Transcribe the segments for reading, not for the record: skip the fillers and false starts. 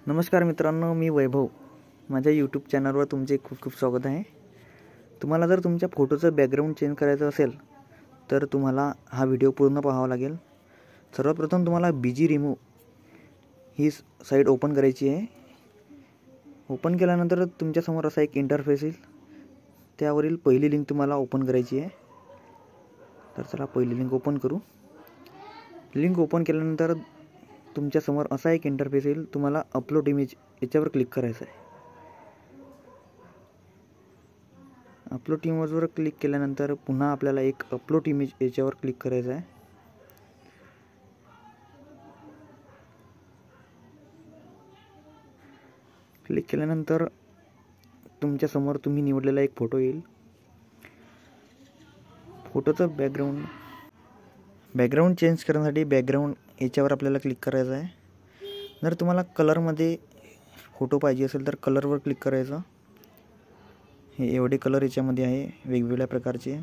नमस्कार मित्रांनो, मी वैभव. माझ्या यूट्यूब चॅनलवर तुमचे खूप खूप स्वागत आहे. तुम्हाला जर तुमच्या फोटोचं बॅकग्राऊंड चेंज करायचं असेल तर तुम्हाला हा व्हिडिओ पूर्ण पाहावा लागेल. सर्वप्रथम तुम्हाला बीजी रिमूव्ह ही साईट ओपन करायची आहे. ओपन केल्यानंतर तुमच्यासमोर असा एक इंटरफेस येईल. त्यावरील पहिली लिंक तुम्हाला ओपन करायची आहे. तर चला पहिली लिंक ओपन करू. लिंक ओपन केल्यानंतर तुमच्यासमोर असा एक इंटरफेस येईल. तुम्हाला अपलोड इमेज याच्यावर क्लिक करायचं आहे. अपलोड इमेजवर क्लिक केल्यानंतर पुन्हा आपल्याला एक अपलोड इमेज याच्यावर क्लिक करायचं आहे. क्लिक केल्यानंतर तुमच्यासमोर तुम्ही निवडलेला एक फोटो येईल. फोटोचं बॅकग्राऊंड चेंज करण्यासाठी बॅकग्राऊंड याच्यावर आपल्याला क्लिक करायचं आहे. जर तुम्हाला कलरमध्ये फोटो पाहिजे असेल तर कलरवर क्लिक करायचं. हे एवढे कलर याच्यामध्ये आहे वेगवेगळ्या प्रकारचे.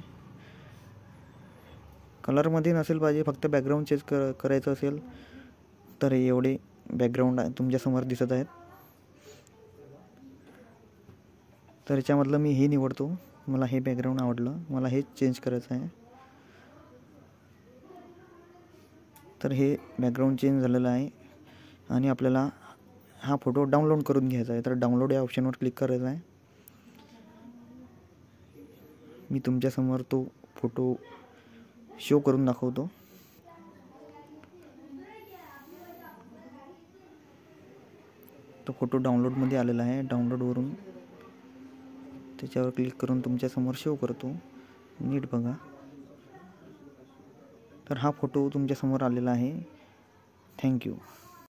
कलरमध्ये नसेल पाहिजे, फक्त बॅकग्राऊंड चेंज करायचं असेल तर एवढे बॅकग्राऊंड तुमच्यासमोर दिसत आहेत. तर याच्यामधलं मी हे निवडतो. मला हे बॅकग्राऊंड आवडलं, मला हे चेंज करायचं आहे. तर हे बॅकग्राऊंड चेंज झालेलं आहे आणि आपल्याला हा फोटो डाउनलोड करून घ्यायचा आहे. तर डाउनलोड या ऑप्शनवर क्लिक करायचं आहे. मी तुमच्यासमोर तो फोटो शो करून दाखवतो. तो फोटो डाउनलोडमध्ये आलेला आहे. डाउनलोडवरून त्याच्यावर क्लिक करून तुमच्यासमोर शो करतो. नीट बघा. तर हा फोटो तुमच्यासमोर आलेला आहे. थँक्यू.